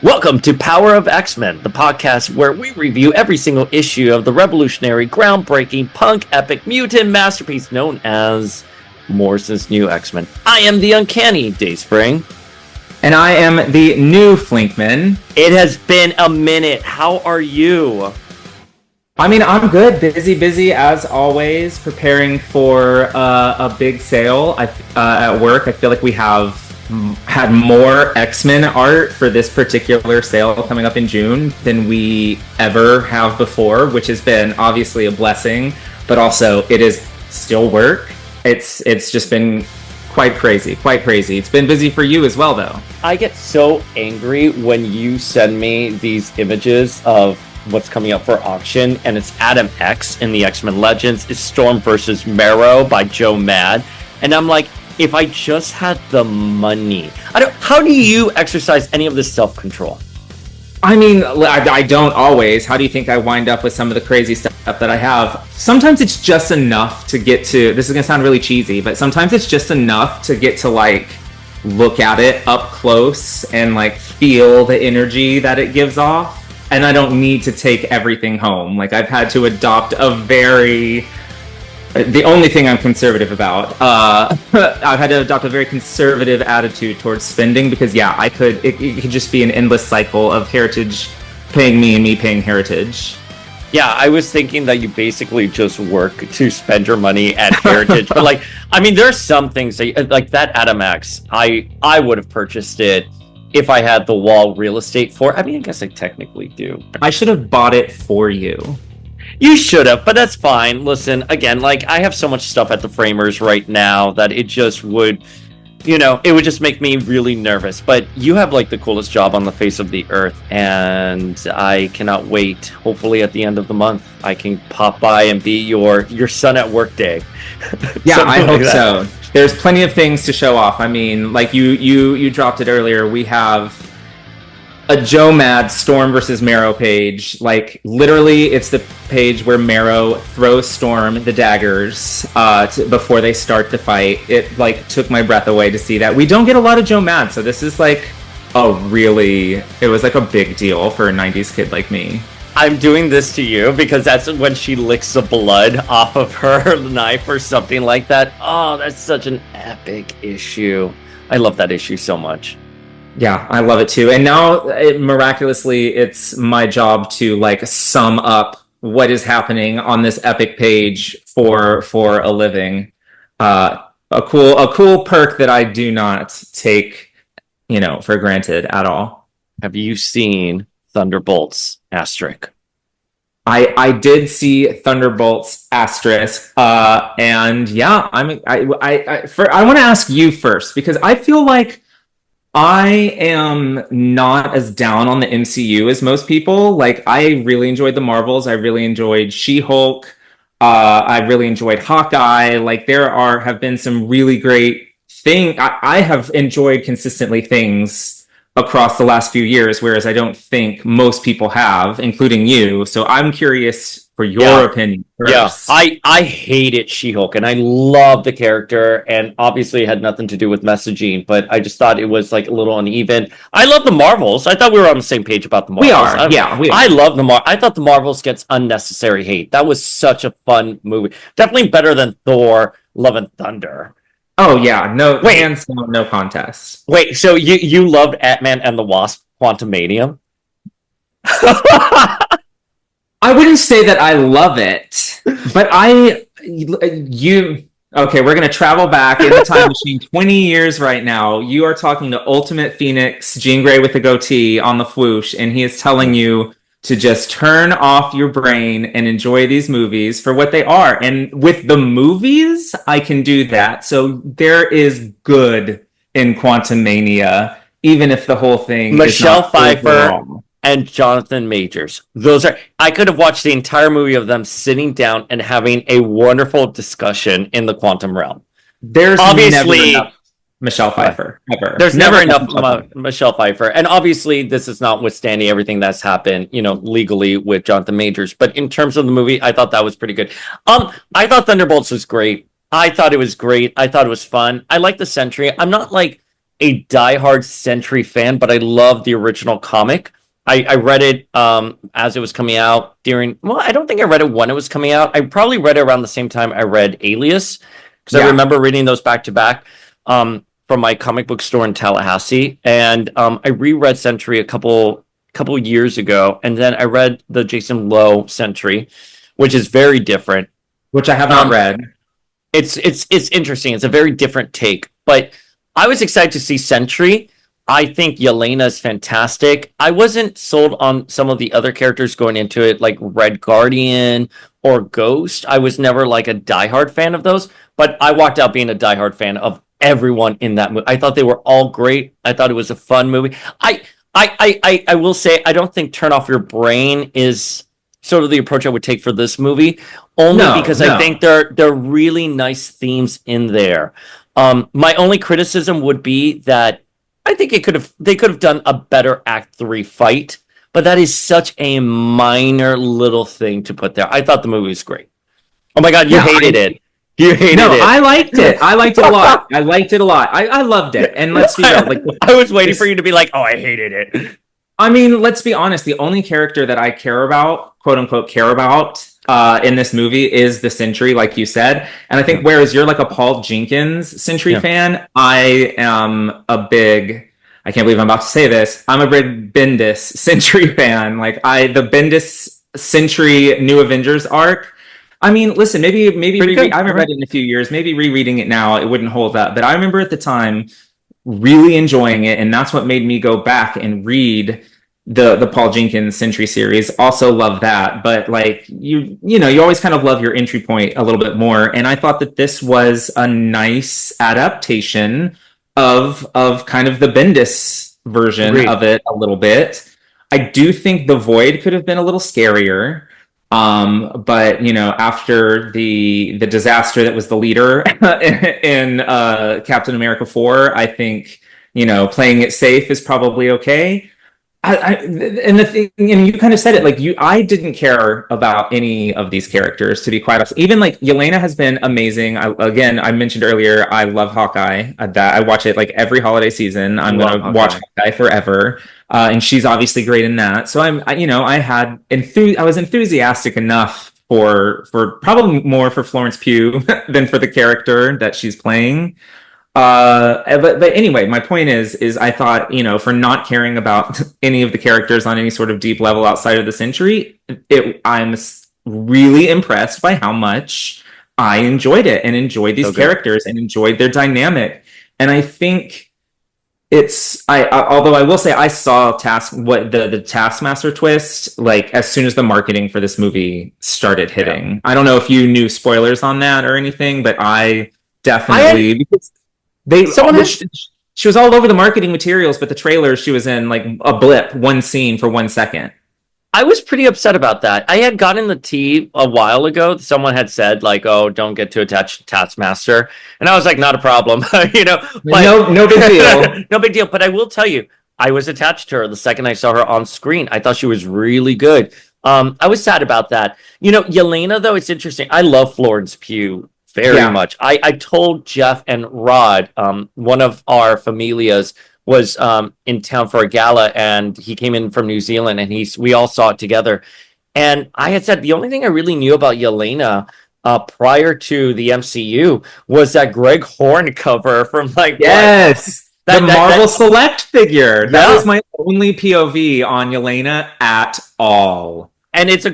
Welcome to Power of X-Men, the podcast where we review every single issue of the revolutionary, groundbreaking, punk epic mutant masterpiece known as Morrison's New X-Men. I am the uncanny Dayspring. And I am the new Flinkman. It has been a minute. How are you? I'm good. Busy as always, preparing for a big sale at work. I feel like we have had more X-Men art for this particular sale coming up in June than we ever have before, which has been obviously a blessing, but also it is still work. It's just been quite crazy. It's been busy for you as well, though. I get so angry when you send me these images of what's coming up for auction, and it's Adam X in the X-Men Legends, it's Storm versus Marrow by Joe Mad, and I'm like, if I just had the money. How do you exercise any of this self-control? I don't always. How do you think I wind up with some of the crazy stuff that I have? Sometimes it's just enough to get to, this is going to sound really cheesy, but sometimes it's just enough to get to look at it up close and feel the energy that it gives off. And I don't need to take everything home. I've had to adopt the only thing I'm conservative about, I've had to adopt a very conservative attitude towards spending because, it could just be an endless cycle of Heritage paying me and me paying Heritage. Yeah, I was thinking that you basically just work to spend your money at Heritage. But there's some things that, like that Adam X, I would have purchased it if I had the wall real estate for it. I guess I technically do. I should have bought it for you. You should have, but that's fine. Listen, again, I have so much stuff at the Framers right now that it just would, it would just make me really nervous. But you have the coolest job on the face of the earth, and I cannot wait. Hopefully at the end of the month, I can pop by and be your son at work day. Yeah, I hope so. There's plenty of things to show off. You dropped it earlier. We have a Joe Mad Storm versus Marrow page. Literally, it's the page where Marrow throws Storm the daggers before they start the fight. It took my breath away to see that. We don't get a lot of Joe Mad, so this is it was a big deal for a 90s kid like me. I'm doing this to you because that's when she licks the blood off of her knife or something like that. Oh, that's such an epic issue. I love that issue so much. Yeah, I love it too. And now, miraculously, it's my job to sum up what is happening on this epic page for a living. A cool perk that I do not take, for granted at all. Have you seen Thunderbolts asterisk? I did see Thunderbolts asterisk, and yeah, I want to ask you first because I feel like I am not as down on the MCU as most people. I really enjoyed the Marvels. I really enjoyed She-Hulk. I really enjoyed Hawkeye. There have been some really great things. I have enjoyed consistently things across the last few years, whereas I don't think most people have, including you. So I'm curious for your opinion first. Yeah, I hated She-Hulk, and I love the character, and obviously it had nothing to do with messaging, but I just thought it was a little uneven. I love the Marvels. I thought we were on the same page about the Marvels. We are. I love the Marvels. I thought the Marvels gets unnecessary hate. That was such a fun movie. Definitely better than Thor, Love and Thunder. Oh yeah, hands down, no contest. Wait, so you loved Ant-Man and the Wasp: Quantumania? I wouldn't say that I love it, but okay, we're going to travel back in the time machine 20 years right now. You are talking to Ultimate Phoenix, Jean Grey with a goatee on the whoosh, and he is telling you to just turn off your brain and enjoy these movies for what they are. And with the movies, I can do that. So there is good in Quantumania, even if the whole thing Michelle is not Pfeiffer overall. And Jonathan Majors. I could have watched the entire movie of them sitting down and having a wonderful discussion in the quantum realm. There's obviously never enough Michelle Pfeiffer ever. There's never enough Michelle Pfeiffer. And obviously this is notwithstanding everything that's happened, legally with Jonathan Majors. But in terms of the movie, I thought that was pretty good. I thought Thunderbolts was great. I thought it was great. I thought it was fun. I like the Sentry. I'm not a diehard Sentry fan, but I love the original comic. I read it as it was coming out well, I don't think I read it when it was coming out. I probably read it around the same time I read Alias, because I remember reading those back to back from my comic book store in Tallahassee. And I reread Sentry a couple years ago, and then I read the Jason Lowe Sentry, which is very different. Which I have not read. It's interesting. It's a very different take, but I was excited to see Sentry. I think Yelena is fantastic. I wasn't sold on some of the other characters going into it, like Red Guardian or Ghost. I was never like a diehard fan of those, but I walked out being a diehard fan of everyone in that movie. I thought they were all great. I thought it was a fun movie. I will say, I don't think Turn Off Your Brain is sort of the approach I would take for this movie, only because I think there are really nice themes in there. My only criticism would be that I think they could have done a better Act 3 fight, but that is such a minor little thing to put there. I thought the movie was great. Oh my God, you hated it. You hated it. No, I liked it. I liked it a lot. I liked it a lot. I loved it. And let's be real, like, I was waiting for you to be like, "Oh, I hated it." I mean, let's be honest. The only character that I care about, quote unquote, in this movie is the Sentry, like you said. And I think whereas you're like a Paul Jenkins Sentry fan, I am a big, I can't believe I'm about to say this, I'm a big Bendis Sentry fan. Like the Bendis Sentry New Avengers arc. I mean, listen, maybe I haven't read it in a few years. Maybe rereading it now, it wouldn't hold up. But I remember at the time really enjoying it, and that's what made me go back and read the Paul Jenkins Sentry series. Also love that, but like you always kind of love your entry point a little bit more, and I thought that this was a nice adaptation of kind of the Bendis version of it a little bit. I do think the Void could have been a little scarier, but after the disaster that was the leader in Captain America 4, I think playing it safe is probably okay. And the thing, and you kind of said it, like I didn't care about any of these characters, to be quite honest. Even like Yelena has been amazing. I mentioned earlier, I love Hawkeye. That I watch it like every holiday season. I'm gonna watch Hawkeye forever, and she's obviously great in that. So I was enthusiastic enough for probably more for Florence Pugh than for the character that she's playing. But anyway, my point is I thought, for not caring about any of the characters on any sort of deep level outside of the Sentry, I'm really impressed by how much I enjoyed it and enjoyed these characters and enjoyed their dynamic. And I think although I will say I saw the Taskmaster twist, like as soon as the marketing for this movie started hitting. Yeah. I don't know if you knew spoilers on that or anything, but I definitely, because she was all over the marketing materials, but the trailers she was in like a blip, one scene for 1 second. I was pretty upset about that. I had gotten the tea a while ago. Someone had said like, "Oh, don't get too attached to Taskmaster," and I was like, "Not a problem," But, no big deal, no big deal. But I will tell you, I was attached to her the second I saw her on screen. I thought she was really good. I was sad about that. Yelena, though, it's interesting. I love Florence Pugh very much. I told Jeff and Rod, one of our familias was in town for a gala, and he came in from New Zealand, and we all saw it together. And I had said the only thing I really knew about Yelena prior to the MCU was that Greg Horn cover from like the Marvel Select figure. That was my only POV on Yelena at all. And it's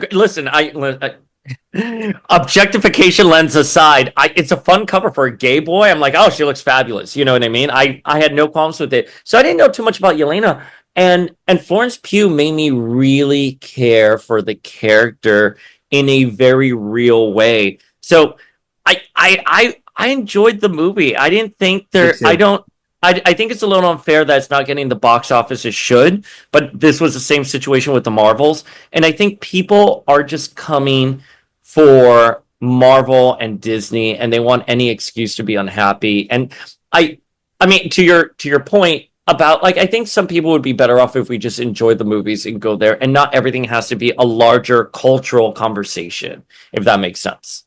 objectification lens aside, it's a fun cover for a gay boy. I'm like, oh, she looks fabulous. You know what I mean? I had no qualms with it. So I didn't know too much about Yelena. And Florence Pugh made me really care for the character in a very real way. So I enjoyed the movie. I didn't think I think it's a little unfair that it's not getting the box office it should, but this was the same situation with the Marvels. And I think people are just coming for Marvel and Disney, and they want any excuse to be unhappy. And I mean, to your point about, like, I think some people would be better off if we just enjoyed the movies and go there, and not everything has to be a larger cultural conversation, if that makes sense.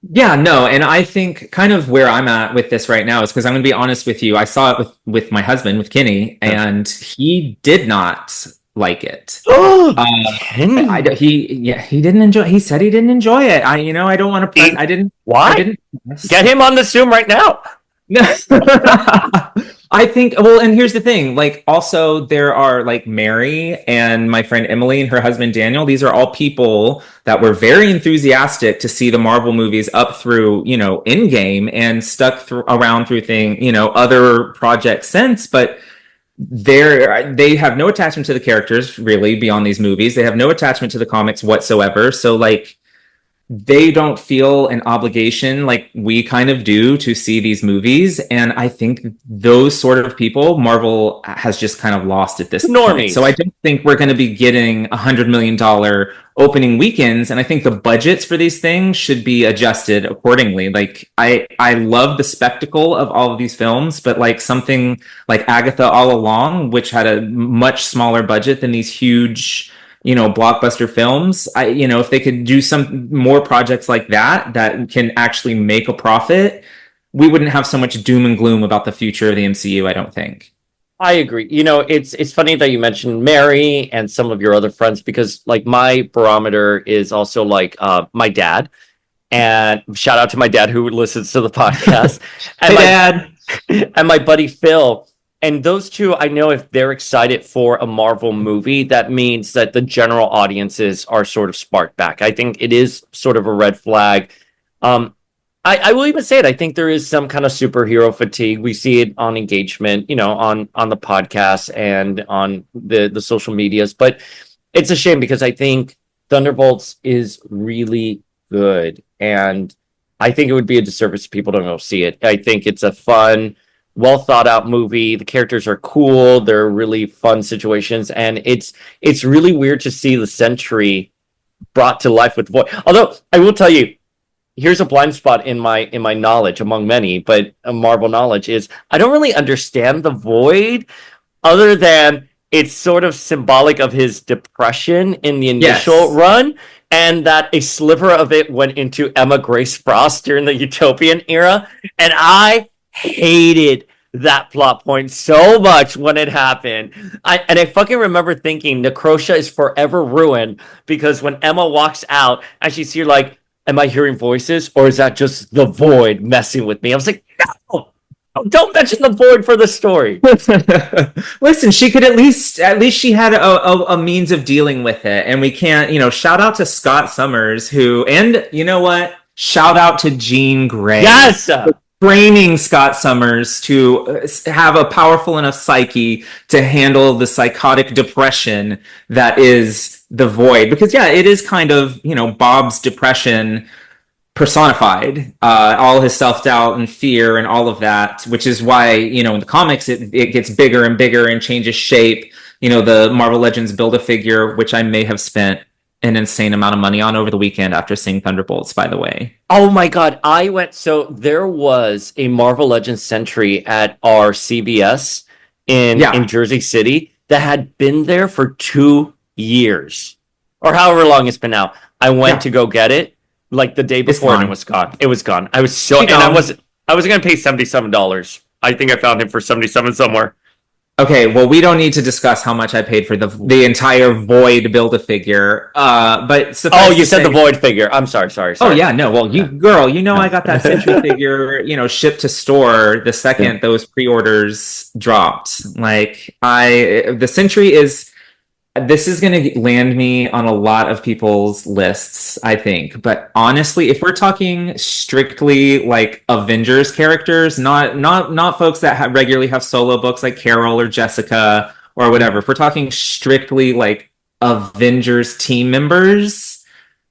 Yeah, no, and I think kind of where I'm at with this right now is because I'm going to be honest with you. I saw it with my husband, with Kenny, Yeah. and he did not like it. Oh, Uh, Kenny. he didn't enjoy. He said he didn't enjoy it. I don't want to press. He, I why? didn't Get press. him on the Zoom right now. I think, well, and here's the thing, like, also there are like Mary and my friend Emily and her husband Daniel. These are all people that were very enthusiastic to see the Marvel movies up through, Endgame and stuck around through other projects since, but they have no attachment to the characters really beyond these movies. They have no attachment to the comics whatsoever. So like they don't feel an obligation like we kind of do to see these movies. And I think those sort of people, Marvel has just kind of lost at this point. So I Normies. don't think we're going to be getting $100 million opening weekends. And I think the budgets for these things should be adjusted accordingly. Like I love the spectacle of all of these films, but like something like Agatha All Along, which had a much smaller budget than these huge blockbuster films. If they could do some more projects like that can actually make a profit, we wouldn't have so much doom and gloom about the future of the MCU, I don't think. I agree. It's funny that you mentioned Mary and some of your other friends because like my barometer is also like my dad. And shout out to my dad who listens to the podcast. And Hey, my Dad. and my buddy Phil. And those two, I know if they're excited for a Marvel movie, that means that the general audiences are sort of sparked back. I think it is sort of a red flag. Um, I will even say it. I think there is some kind of superhero fatigue. We see it on engagement, on the podcast and on the social medias. But it's a shame because I think Thunderbolts is really good, and I think it would be a disservice if people don't go see it. I think it's a fun, well thought out movie. The characters are cool. They're really fun situations, and it's really weird to see the Sentry brought to life with voice. Although I will tell you, here's a blind spot in my knowledge among many, but Marvel knowledge is I don't really understand the Void other than it's sort of symbolic of his depression in the initial Yes. run, and that a sliver of it went into Emma Grace Frost during the Utopian era, and I hated that plot point so much when it happened. I fucking remember thinking Necrosha is forever ruined because when Emma walks out and she's here like, am I hearing voices or is that just the Void messing with me? I was like, no, don't mention the Void for the story. Listen, she could at least she had a means of dealing with it. And we can't, shout out to Scott Summers, and you know what? Shout out to Jean Grey. Yes. Training Scott Summers to have a powerful enough psyche to handle the psychotic depression that is the Void. Because, yeah, it is kind of, Bob's depression personified, all his self-doubt and fear and all of that, which is why, in the comics, it gets bigger and bigger and changes shape. The Marvel Legends Build-A-Figure, which I may have spent an insane amount of money on over the weekend after seeing Thunderbolts, by the way. Oh my God. So there was a Marvel Legends Sentry at our CVS in Yeah, Jersey City that had been there for 2 years or however long it's been now. I went yeah, to go get it like the day it's before and it gone. was gone. It was gone. I was so, She and I gone. wasn't, I was going to pay $77. I think I found him for 77 somewhere. Okay, well, we don't need to discuss how much I paid for the entire Void Build-A-Figure. But Oh, suffice you to said the say, Void figure. I'm sorry. oh Sorry. yeah, no, well, Yeah. I No. got that Sentry figure, shipped to store the Yeah. second those pre-orders dropped. The Sentry is this is going to land me on a lot of people's lists, I think. But honestly, if we're talking strictly like Avengers characters, not folks that regularly have solo books like Carol or Jessica or whatever. If we're talking strictly like Avengers team members,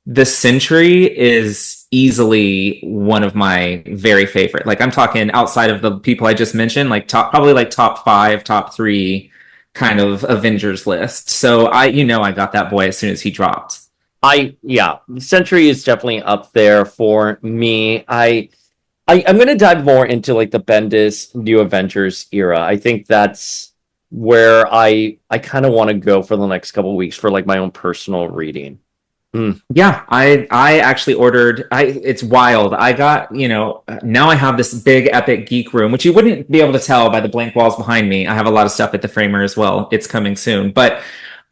the Sentry is easily one of my very favorite. Like I'm talking outside of the people I just mentioned, like probably like top five, top three kind of Avengers list. So I got that boy as soon as he dropped. Yeah, Sentry is definitely up there for me. I'm gonna dive more into like the Bendis New Avengers era. I think that's where I kind of want to go for the next couple of weeks for like my own personal reading. Yeah, I actually ordered. It's wild. I got, now I have this big epic geek room, which you wouldn't be able to tell by the blank walls behind me. I have a lot of stuff at the Framer as well. It's coming soon, but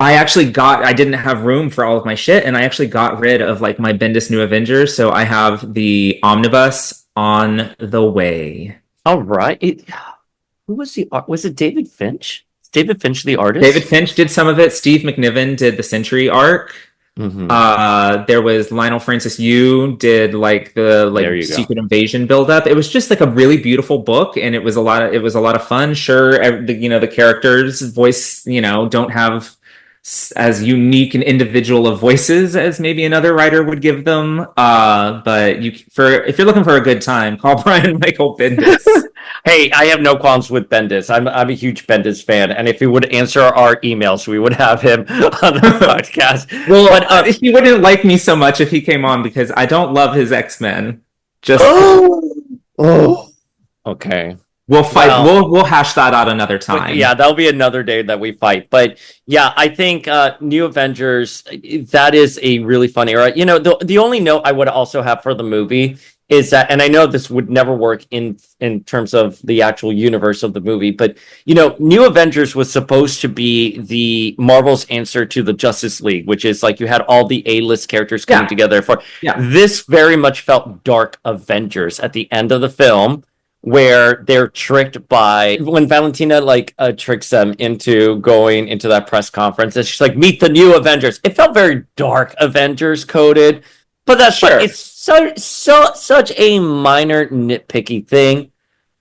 I didn't have room for all of my shit, and I actually got rid of like my Bendis New Avengers, so I have the omnibus on the way. All right. Who was the art? Was it David Finch? Is David Finch the artist? David Finch did some of it. Steve McNiven did the Century arc. There was Lionel Francis Yu did like the Secret Invasion buildup. It was just like a really beautiful book, and it was a lot of fun. Sure, the characters voice don't have as unique and individual of voices as maybe another writer would give them. But if you're looking for a good time, call Brian Michael Bendis. Hey, I have no qualms with Bendis. I'm a huge Bendis fan, and if he would answer our emails, we would have him on the podcast. Well, but he wouldn't like me so much if he came on because I don't love his X-Men. Just okay. We'll fight. Well, we'll hash that out another time. Yeah, that'll be another day that we fight. But yeah, I think New Avengers, that is a really fun era. The only note I would also have for the movie is that, and I know this would never work in terms of the actual universe of the movie, but New Avengers was supposed to be the Marvel's answer to the Justice League, which is like you had all the A-list characters coming together for. Yeah. This very much felt Dark Avengers at the end of the film, where they're tricked by when Valentina tricks them into going into that press conference, and she's like, "Meet the New Avengers." It felt very Dark Avengers coded, but that's sure. It's such a minor nitpicky thing.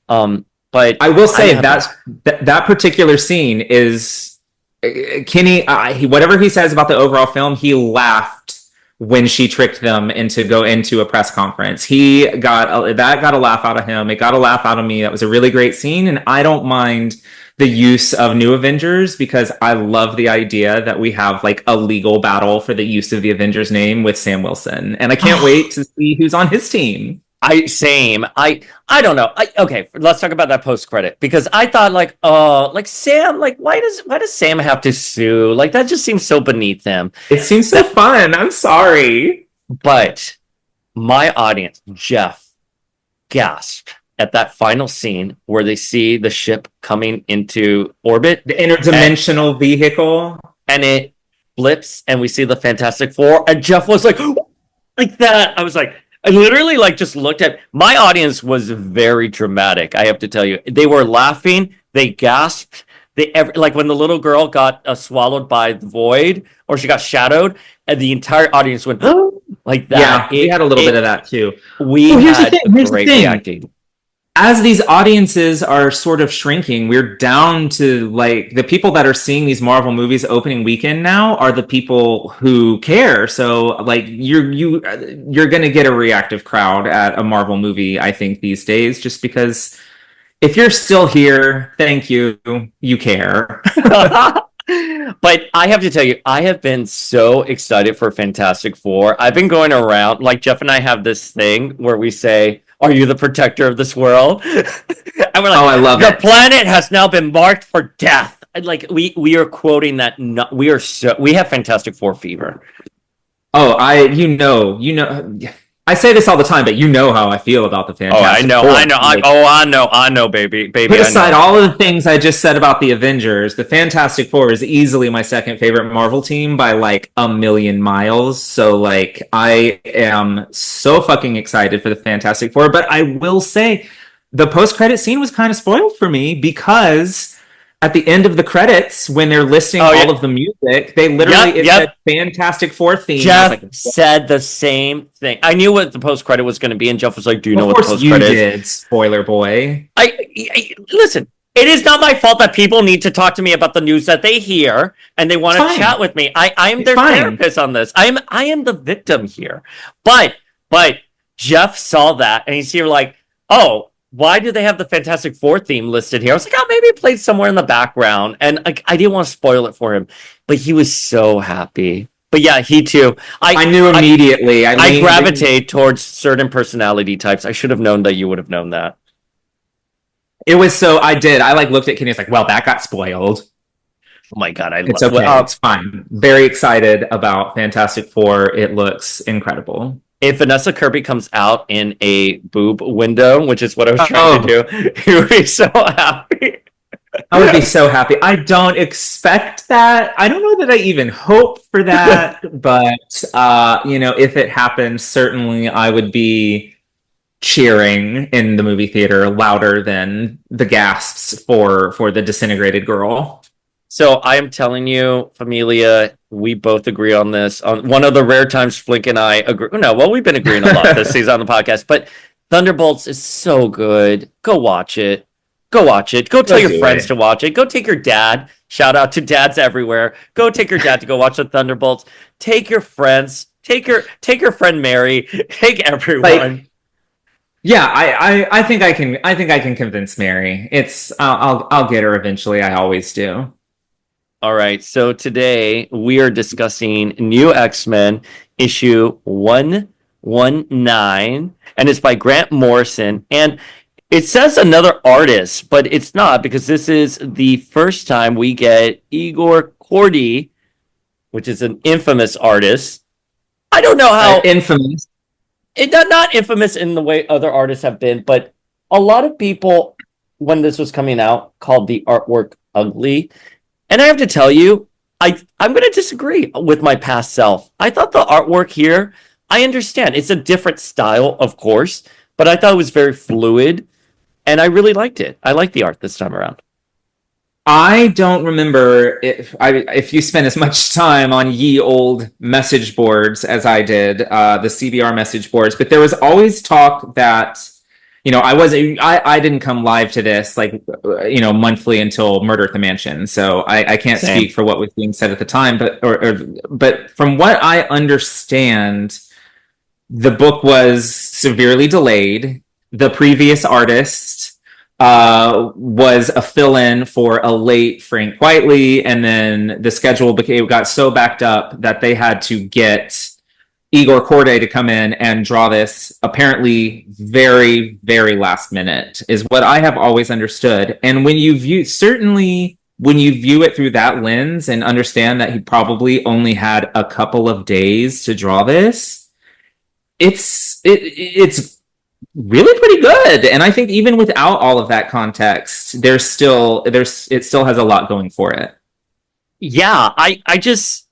But I will say that particular scene is Kenny. Whatever he says about the overall film, he laughed when she tricked them into go into a press conference. That got a laugh out of him. It got a laugh out of me. That was a really great scene, and I don't mind the use of New Avengers because I love the idea that we have like a legal battle for the use of the Avengers name with Sam Wilson, and I can't wait to see who's on his team. I don't know. Okay, let's talk about that post credit because I thought Sam, why does Sam have to sue? Like that just seems so beneath him. It seems so fun. I'm sorry, but my audience, Jeff, gasped at that final scene where they see the ship coming into orbit, the interdimensional vehicle, and it flips, and we see the Fantastic Four, and Jeff was like that. I was like. I literally just looked at my audience was very dramatic. I have to tell you, they were laughing, they gasped, when the little girl got swallowed by the void or she got shadowed, and the entire audience went like that. Yeah, we had a little bit of that too. Here's great reacting. As these audiences are sort of shrinking, we're down to the people that are seeing these Marvel movies opening weekend now are the people who care. So you're going to get a reactive crowd at a Marvel movie, I think, these days, just because if you're still here, thank you, you care. But I have to tell you, I have been so excited for Fantastic Four. I've been going around, Jeff and I have this thing where we say, "Are you the protector of this world?" And we're like, "Oh, I love it. The planet has now been marked for death." And we are quoting that. We have Fantastic Four fever. Oh, I say this all the time, but you know how I feel about the Fantastic Four. I know, baby. Put aside all of the things I just said about the Avengers, the Fantastic Four is easily my second favorite Marvel team by a million miles. So I am so fucking excited for the Fantastic Four. But I will say the post-credit scene was kind of spoiled for me because at the end of the credits, when they're listing all of the music, they literally said Fantastic Four theme. Jeff said the same thing. I knew what the post credit was going to be, and Jeff was like, "Do you know what the post credit is?" Of course you did, spoiler boy. I listen. It is not my fault that people need to talk to me about the news that they hear and they want to chat with me. I am their therapist on this. I am the victim here. But Jeff saw that and he's here "Oh, why do they have the Fantastic Four theme listed here?" I was like, "Oh, maybe it played somewhere in the background." And I didn't want to spoil it for him, but he was so happy. But yeah, he too. I knew immediately. I gravitate towards certain personality types. I should have known that you would have known that. It was so I did. I looked at Kenny. I was like, "Well, that got spoiled." Oh my god, I It's love. okay. It's fine. Very excited about Fantastic Four. It looks incredible. If Vanessa Kirby comes out in a boob window, which is what I was trying to Oh, do, you would be so happy. I would be so happy. I don't expect that. I don't know that I even hope for that, but if it happens, certainly I would be cheering in the movie theater louder than the gasps for the disintegrated girl. So I am telling you, Familia, we both agree on this. On one of the rare times Flink and I agree. No, well, we've been agreeing a lot this season on the podcast, but Thunderbolts is so good. Go watch it. Go watch it. Go tell your friends to watch it. Go take your dad. Shout out to dads everywhere. Go take your dad to go watch the Thunderbolts. Take your friends. Take your friend Mary. Take everyone. Yeah, I think I can convince Mary. I'll get her eventually. I always do. All right, so today we are discussing New X-Men issue 119, and it's by Grant Morrison. And it says another artist, but it's not, because this is the first time we get Igor Kordey, which is an infamous artist. I don't know how infamous. Not infamous in the way other artists have been, but a lot of people, when this was coming out, called the artwork ugly. And I have to tell you, I'm going to disagree with my past self. I thought the artwork here, I understand. It's a different style, of course, but I thought it was very fluid, and I really liked it. I liked the art this time around. I don't remember if you spent as much time on ye old message boards as I did, the CBR message boards, but there was always talk that I didn't come live to this monthly until Murder at the Mansion, so I can't speak for what was being said at the time, but from what I understand, the book was severely delayed. The previous artist was a fill-in for a late Frank Whiteley, and then the schedule got so backed up that they had to get Igor Kordey to come in and draw this, apparently very, very last minute, is what I have always understood. And when you view it through that lens and understand that he probably only had a couple of days to draw this, it's really pretty good. And I think even without all of that context, it still has a lot going for it. Yeah, I just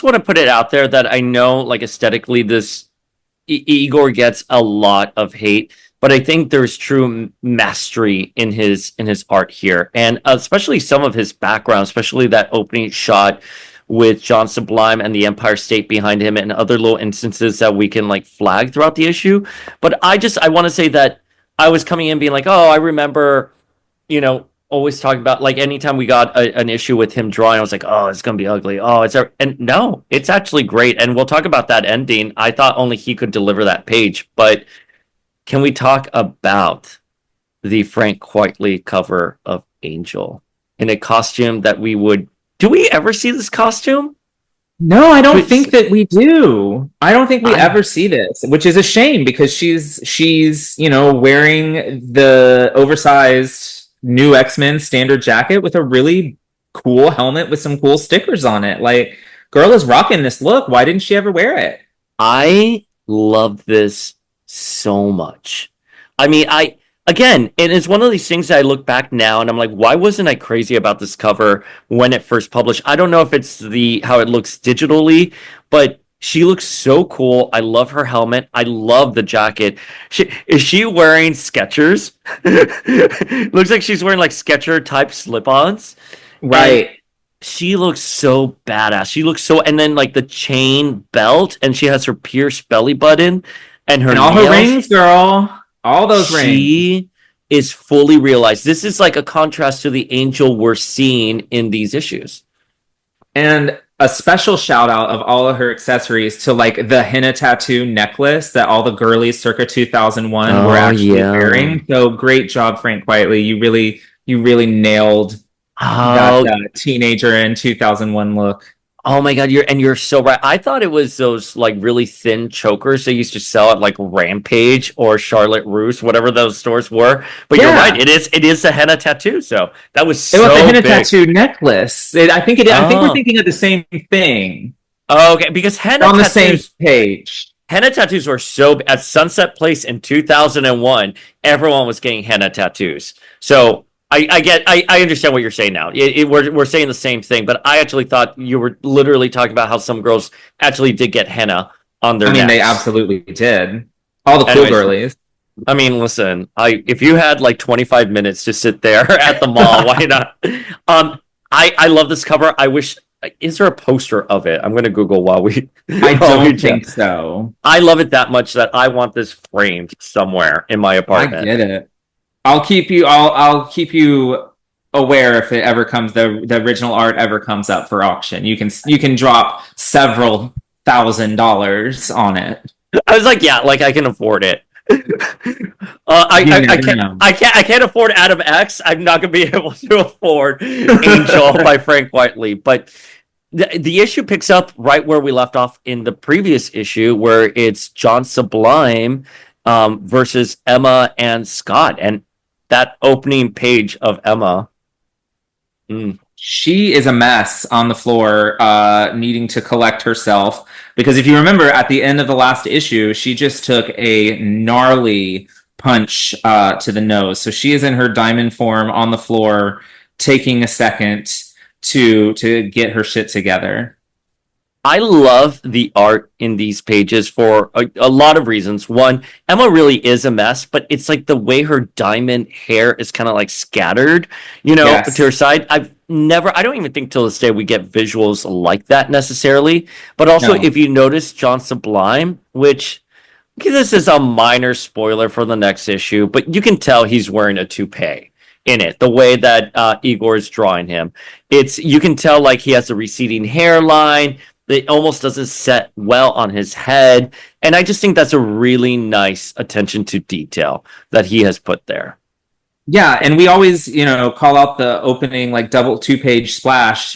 want to put it out there that I know, like, aesthetically, this Igor gets a lot of hate, but I think there's true mastery in his art here, and especially some of his background, especially that opening shot with John Sublime and the Empire State behind him, and other little instances that we can flag throughout the issue. But I want to say that I was coming in being like, oh, I remember, always talking about, anytime we got an issue with him drawing, I was like, oh, it's gonna be ugly. Oh, and no, it's actually great. And we'll talk about that ending. I thought only he could deliver that page, but can we talk about the Frank Whiteley cover of Angel in a costume that do we ever see this costume? No, I don't think that we do. I don't think we ever see this, which is a shame, because she's wearing the oversized new X-Men standard jacket with a really cool helmet with some cool stickers on it. Like, girl is rocking this look. Why didn't she ever wear it? I love this so much. I mean, again, and it's one of these things that I look back now and I'm like, why wasn't I crazy about this cover when it first published? I don't know if it's how it looks digitally, but she looks so cool. I love her helmet. I love the jacket. Is she wearing Skechers? Looks like she's wearing Sketcher type slip-ons. Right. And she looks so badass. She looks so, and then the chain belt, and she has her pierced belly button and all her rings, girl. All those rings. She is fully realized. This is a contrast to the Angel we're seeing in these issues. And a special shout out of all of her accessories to the henna tattoo necklace that all the girlies circa 2001 were actually wearing. So great job, Frank Whiteley. You really nailed that teenager in 2001 look. Oh my god, you're so right. I thought it was those like really thin chokers they used to sell at like Rampage or Charlotte Russe, whatever those stores were. But you're right, Yeah. it is a henna tattoo. So that was It was the so henna big. tattoo necklace. I think we're Oh, thinking of the same thing. okay. Because They're on the same page. henna tattoos were so at Sunset Place in 2001. Everyone was getting henna tattoos. So I understand what you're saying now. We're saying the same thing, but I actually thought you were literally talking about how some girls actually did get henna on their I mean, they necks. absolutely did. All the cool Anyways, girlies. I mean, listen, I if you had like 25 minutes to sit there at the mall, why not? I love this cover. I wish is there a poster of it? I'm gonna Google while we I while we don't chat. think so. I love it that much that I want this framed somewhere in my I apartment. get it. I'll keep you aware if it ever comes the original art ever comes up for auction. You can drop several $1,000s on it. I was like, yeah, like I can afford it. You never know. I can't afford Adam X. I'm not gonna be able to afford Angel by Frank Whiteley. But the issue picks up right where we left off in the previous issue, where it's John Sublime versus Emma and Scott, and that opening page of Emma. Mm. She is a mess on the floor, needing to collect herself. Because if you remember, at the end of the last issue, she just took a gnarly punch to the nose. So she is in her diamond form on the floor, taking a second to get her shit together. I love the art in these pages for a lot of reasons. One, Emma really is a mess, but it's like the way her diamond hair is kind of like scattered, Yes. to her side. I don't even think till this day we get visuals like that necessarily. But also, No. if you notice John Sublime, which okay, this is a minor spoiler for the next issue, but you can tell he's wearing a toupee in it, the way that Igor is drawing him. You can tell like he has a receding hairline. It almost doesn't set well on his head. And I just think that's a really nice attention to detail that he has put there. Yeah, and we always, call out the opening like double two-page splash.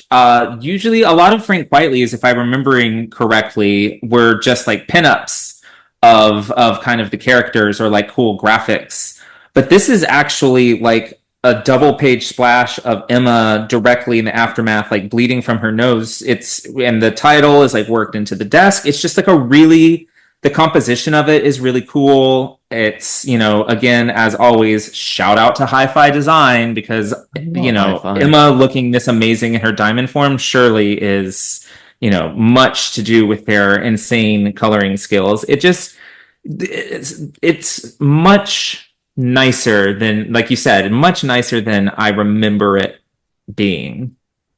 Usually a lot of Frank Whiteley's, if I'm remembering correctly, were just like pinups of kind of the characters or like cool graphics. But this is actually like a double page splash of Emma directly in the aftermath, like bleeding from her nose. And the title is like worked into the desk. It's just like the composition of it is really cool. It's, again, as always, shout out to Hi-Fi Design because, Hi-Fi. Emma looking this amazing in her diamond form surely is, much to do with their insane coloring skills. It's much nicer than, like you said, much nicer than I remember it being.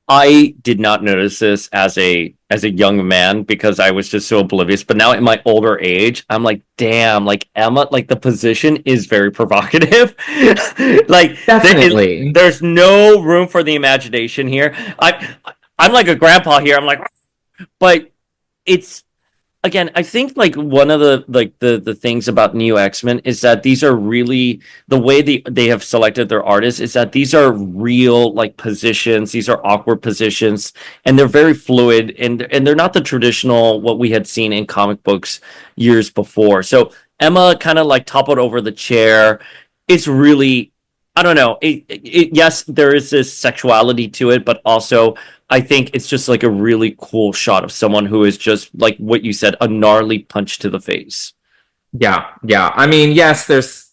I did not notice this as a young man because I was just so oblivious. But now in my older age, I'm like, damn, like Emma, like the position is very provocative. Like Definitely. there's no room for the imagination here. I'm like a grandpa here. I'm like, but it's again, I think like one of the things about New X-Men is that these are really the way they have selected their artists is that these are real like positions, these are awkward positions, and they're very fluid and they're not the traditional what we had seen in comic books years before. So Emma kind of like toppled over the chair. It's really I don't know. Yes, there is this sexuality to it, but also I think it's just like a really cool shot of someone who is just like what you said, a gnarly punch to the face. Yeah. I mean, yes, there's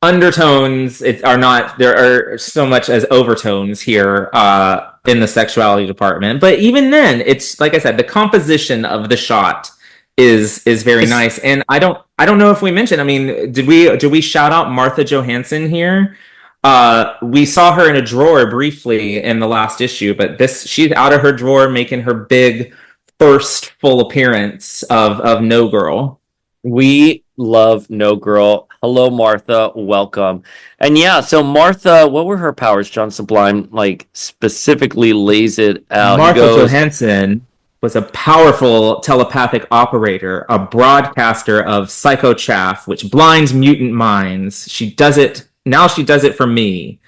undertones. It are not there are so much as overtones here in the sexuality department. But even then, it's like I said, the composition of the shot is very nice. And I don't know if we mentioned. I mean, did we shout out Martha Johansson here? We saw her in a drawer briefly in the last issue, but she's out of her drawer making her big first full appearance of No Girl. We love No Girl. Hello, Martha. Welcome. And yeah, so Martha, what were her powers? John Sublime like specifically lays it out. Martha Johansson was a powerful telepathic operator, a broadcaster of psychochaff, which blinds mutant minds. She does it for me.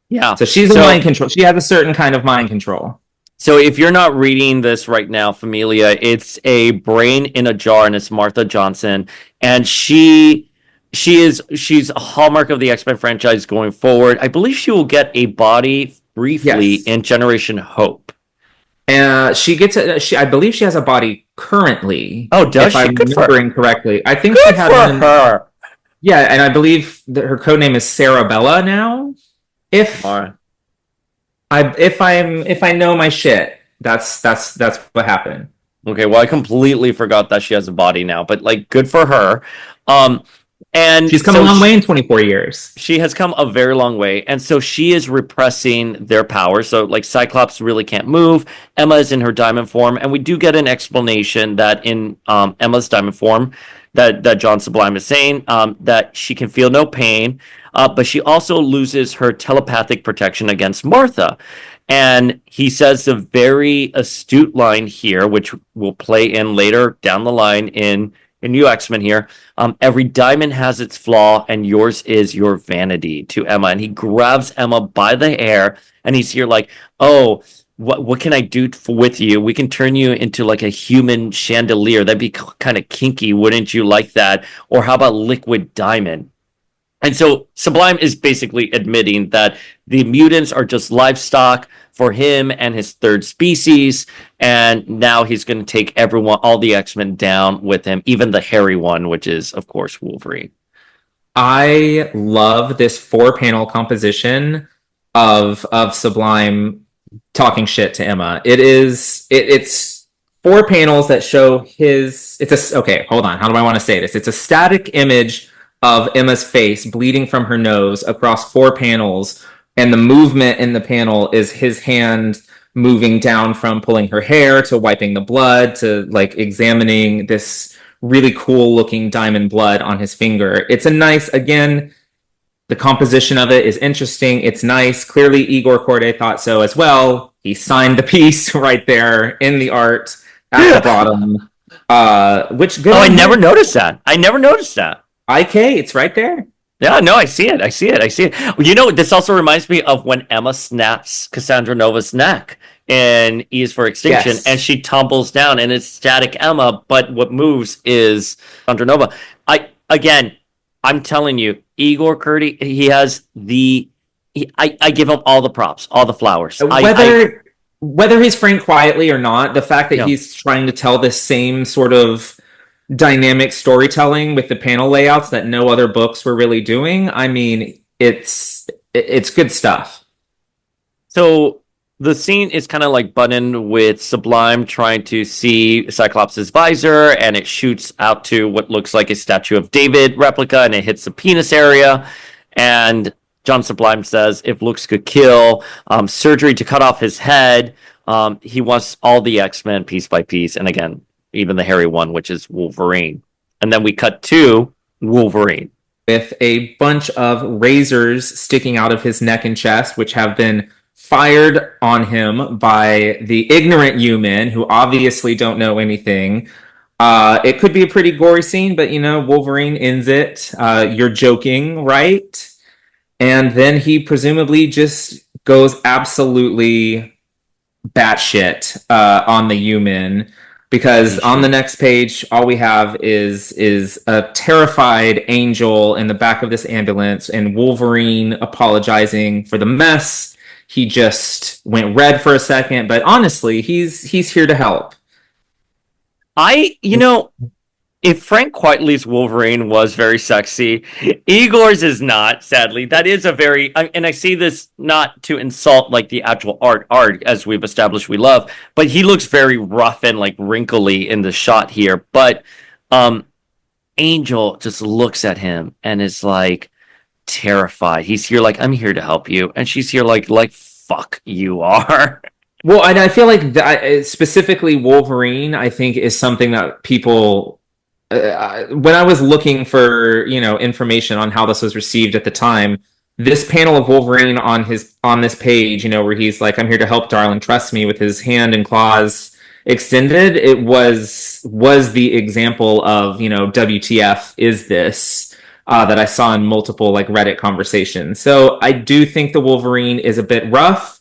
Yeah. So she's a mind control. She has a certain kind of mind control. So if you're not reading this right now, Familia, it's a brain in a jar, and it's Martha Johnson, and she's a hallmark of the X-Men franchise going forward. I believe she will get a body briefly Yes. in Generation Hope. She gets I believe she has a body currently, Oh, does if she? I'm Good for her. remembering correctly. I think she Good had for one. her. Yeah, and I believe that her code name is Sarabella now. All If right. if I know my shit, that's what happened. Okay, well, I completely forgot that she has a body now, but like, good for her. Um, and She's come a so long way in 24 years. she has come a very long way, and so she is repressing their power. So, like, Cyclops really can't move. Emma is in her diamond form, and we do get an explanation that in Emma's diamond form, that John Sublime is saying that she can feel no pain, but she also loses her telepathic protection against Martha. And he says a very astute line here, which will play in later down the line in New X-Men here. Every diamond has its flaw, and yours is your vanity, to Emma. And he grabs Emma by the hair, and he's here like, oh, what can I do with you? We can turn you into like a human chandelier. That'd be kind of kinky, wouldn't you like that? Or how about liquid diamond? And so Sublime is basically admitting that the mutants are just livestock for him and his third species, and now he's going to take everyone, all the X-Men down with him, even the hairy one, which is, of course, Wolverine. I love this four-panel composition of Sublime talking shit to Emma. It's four panels that show his. It's a okay. Hold on. How do I want to say this? It's a static image of Emma's face bleeding from her nose across four panels, and the movement in the panel is his hand moving down from pulling her hair to wiping the blood to like examining this really cool looking diamond blood on his finger. It's a nice, again, the composition of it is interesting. It's nice. Clearly, Igor Kordey thought so as well. He signed the piece right there in the art at the bottom. Which good. Oh, I never noticed that. I never noticed that. IK, it's right there. Yeah, no, I see it. I see it. I see it. You know, this also reminds me of when Emma snaps Cassandra Nova's neck in E is for Extinction, Yes. and she tumbles down, and it's static Emma, but what moves is Cassandra Nova. I'm telling you, Igor Kordey, he has I give him all the props, all the flowers. Whether he's framed quietly or not, the fact that Yeah. he's trying to tell this same sort of dynamic storytelling with the panel layouts that no other books were really doing, I mean, it's good stuff. So the scene is kind of like buttoned with Sublime trying to see Cyclops' visor, and it shoots out to what looks like a Statue of David replica, and it hits the penis area. And John Sublime says, if looks could kill, surgery to cut off his head. He wants all the X-Men piece by piece. And again, even the hairy one, which is Wolverine. And then we cut to Wolverine. With a bunch of razors sticking out of his neck and chest, which have been fired on him by the ignorant human who obviously don't know anything. It could be a pretty gory scene, but you know, Wolverine ends it. You're joking, right? And then he presumably just goes absolutely batshit on the human, because on the next page, all we have is a terrified Angel in the back of this ambulance, and Wolverine apologizing for the mess. He just went red for a second, but honestly, he's here to help. If Frank Quitely's Wolverine was very sexy, Igor's is not, sadly. That is a very, and I see this not to insult like the actual art, as we've established we love, but he looks very rough and like wrinkly in the shot here. But Angel just looks at him and is like terrified. He's here like, I'm here to help you. And she's here like fuck you are. Well, and I feel like specifically Wolverine, I think, is something that people, when I was looking for, information on how this was received at the time, this panel of Wolverine on this page, where he's like, "I'm here to help, darling, trust me," with his hand and claws extended, it was the example of, WTF is this, that I saw in multiple like Reddit conversations. So I do think the Wolverine is a bit rough.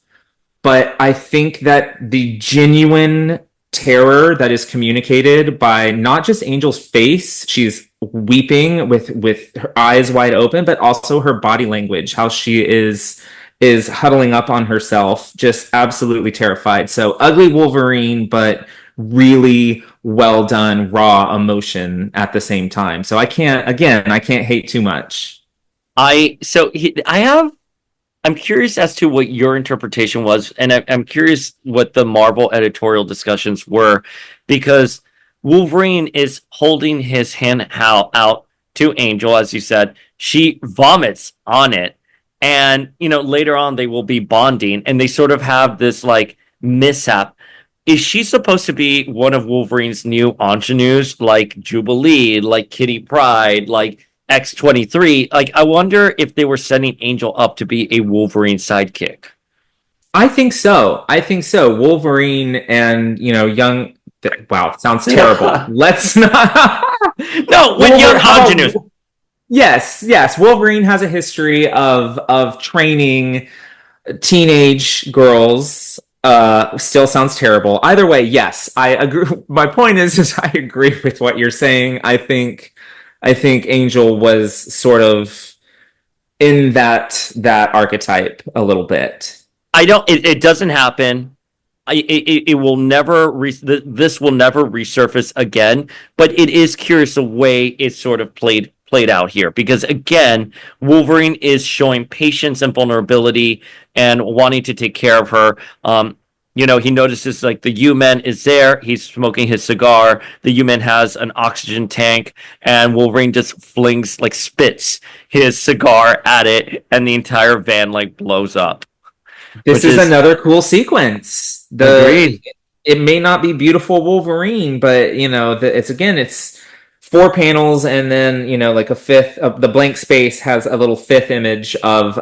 but I think that the genuine terror that is communicated by not just Angel's face, she's weeping with her eyes wide open, but also her body language, how she is huddling up on herself, just absolutely terrified. So ugly Wolverine, but really well done raw emotion at the same time. So I can't hate too much. I'm curious as to what your interpretation was, and I'm curious what the Marvel editorial discussions were, because Wolverine is holding his hand out to Angel, as you said. She vomits on it, and later on they will be bonding, and they sort of have this like mishap. Is she supposed to be one of Wolverine's new ingenues, like Jubilee, like Kitty Pryde, like X-23? Like, I wonder if they were setting Angel up to be a Wolverine sidekick. I think so. Wolverine and young. Wow, sounds terrible. Let's not. No, with young ingenues. Yes. Wolverine has a history of training teenage girls. Still sounds terrible. Either way, yes, I agree. My point is I agree with what you're saying. I think Angel was sort of in that archetype a little bit. I don't. It doesn't happen. It will never. This will never resurface again. But it is curious the way it sort of played out here, because again, Wolverine is showing patience and vulnerability and wanting to take care of her. He notices like the U-Man is there. He's smoking his cigar. The U-Man has an oxygen tank, and Wolverine just spits his cigar at it, and the entire van like blows up. This is another cool sequence. Agreed. It may not be beautiful Wolverine, but it's 4 panels, and then like a fifth of the blank space has a little fifth image of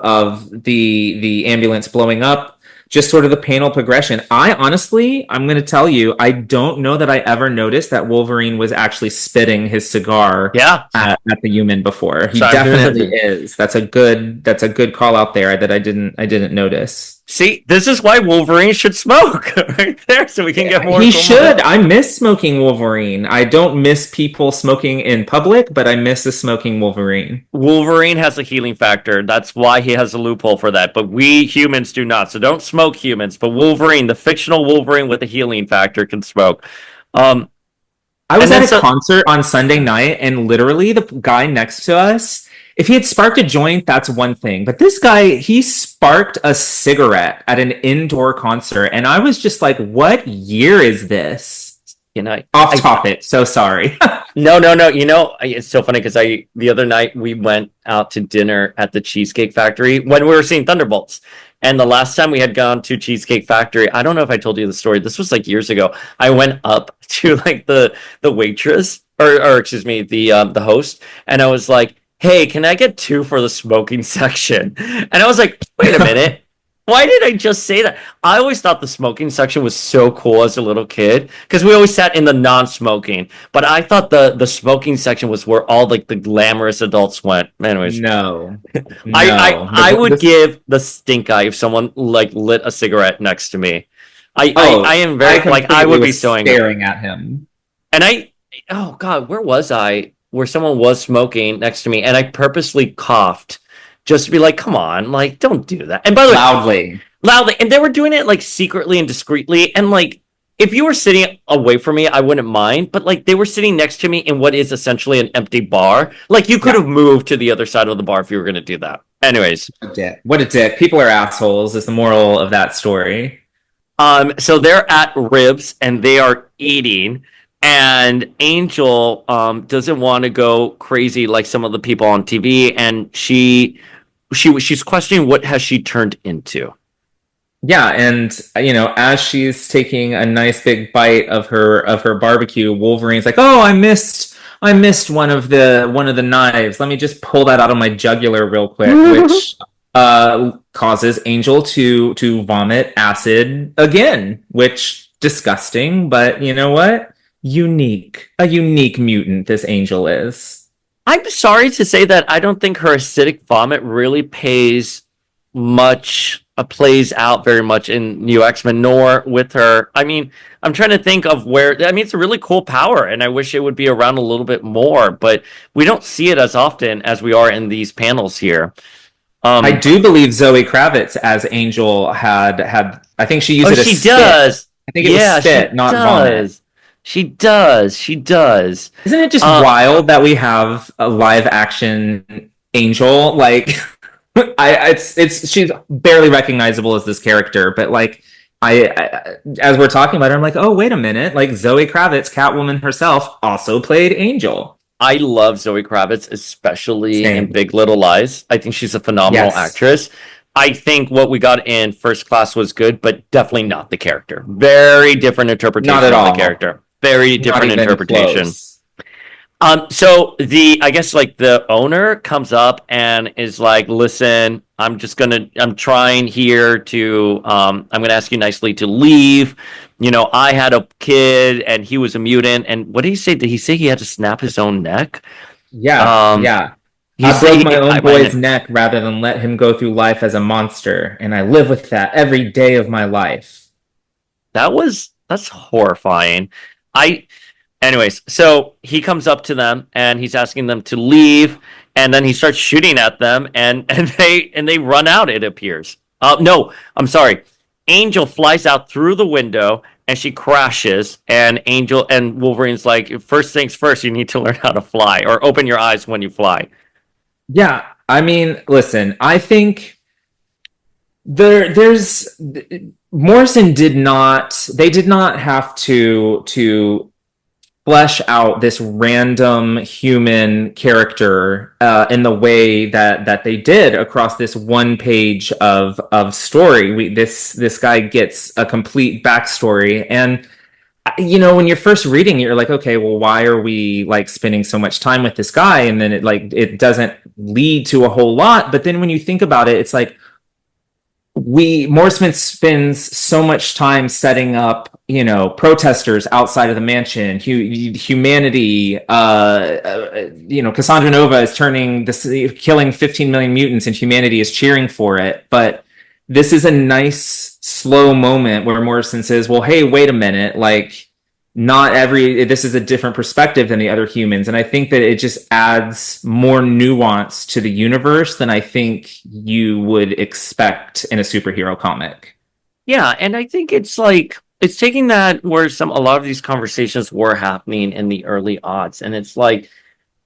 the ambulance blowing up. Just sort of the panel progression. I'm going to tell you, I don't know that I ever noticed that Wolverine was actually spitting his cigar at the human before. He definitely is. That's a good call out there that I didn't notice. See, this is why Wolverine should smoke right there, so we can get more. He should. I miss smoking Wolverine. I don't miss people smoking in public, but I miss the smoking Wolverine. Wolverine has a healing factor. That's why he has a loophole for that. But we humans do not. So don't smoke, humans. But Wolverine, the fictional Wolverine with a healing factor, can smoke. I was at a concert on Sunday night, and literally the guy next to us, if he had sparked a joint, that's one thing. But this guy, he sparked a cigarette at an indoor concert. And I was just like, what year is this? Off topic. So sorry. No. It's so funny because the other night we went out to dinner at the Cheesecake Factory when we were seeing Thunderbolts. And the last time we had gone to Cheesecake Factory, I don't know if I told you the story. This was like years ago. I went up to like the waitress or excuse me, the host. And I was like, hey, can I get 2 for the smoking section? And I was like, wait a minute. Why did I just say that? I always thought the smoking section was so cool as a little kid because we always sat in the non-smoking. But I thought the smoking section was where all like the glamorous adults went. Anyways, no. I would give the stink eye if someone like lit a cigarette next to me. I am very I would be staring at him. And oh God, where was I? Where someone was smoking next to me, and I purposely coughed just to be like, come on, like, don't do that. And by the way, loudly. And they were doing it like secretly and discreetly. And like, if you were sitting away from me, I wouldn't mind. But like, they were sitting next to me in what is essentially an empty bar. Like, you could have moved to the other side of the bar if you were going to do that. Anyways. What a dick. People are assholes is the moral of that story. So they're at Ribs and they are eating. And Angel doesn't want to go crazy like some of the people on TV, and she's questioning what has she turned into. Yeah, and as she's taking a nice big bite of her barbecue, Wolverine's like, "Oh, I missed one of the knives. Let me just pull that out of my jugular real quick," which causes Angel to vomit acid again, which disgusting. But you know what? A unique mutant this Angel is. I'm sorry to say that I don't think her acidic vomit really pays much plays out very much in New X-Men, nor with her. I mean, I'm trying to think of where. I mean, it's a really cool power, and I wish it would be around a little bit more, but we don't see it as often as we are in these panels here. I do believe Zoe Kravitz as Angel had. I think she used it as she spit. does. I think it was spit, not vomit. She does. She does. Isn't it just wild that we have a live action Angel? Like, it's she's barely recognizable as this character, but like, I as we're talking about her, I'm like, oh wait a minute, like Zoe Kravitz, Catwoman herself, also played Angel. I love Zoe Kravitz, especially in Big Little Lies. I think she's a phenomenal actress. I think what we got in First Class was good, but definitely not the character. Very different interpretation of the character. Very different interpretation. So I guess like the owner comes up and is like, listen, I'm trying here to, I'm going to ask you nicely to leave. You know, I had a kid and he was a mutant. And what did he say? Did he say he had to snap his own neck? Yeah. Yeah. I broke my own boy's neck rather than let him go through life as a monster. And I live with that every day of my life. That's horrifying. Anyways, so he comes up to them and he's asking them to leave, and then he starts shooting at them, and they run out. It appears. No, I'm sorry. Angel flies out through the window and she crashes. And Wolverine's like, first things first, you need to learn how to fly, or open your eyes when you fly. Yeah, I mean, listen, I think there's Morrison did not have to flesh out this random human character in the way that they did across this one page of story. This guy gets a complete backstory, and you know, when you're first reading it, you're like, okay, well, why are we like spending so much time with this guy? And then it doesn't lead to a whole lot. But then when you think about it, it's like Morrison spends so much time setting up, you know, protesters outside of the mansion, humanity, you know, Cassandra Nova is killing 15 million mutants and humanity is cheering for it. But this is a nice slow moment where Morrison says, well, hey, wait a minute, like this is a different perspective than the other humans. And I think that it just adds more nuance to the universe than I think you would expect in a superhero comic. Yeah, and I think it's like, it's taking that where a lot of these conversations were happening in the early aughts, and it's like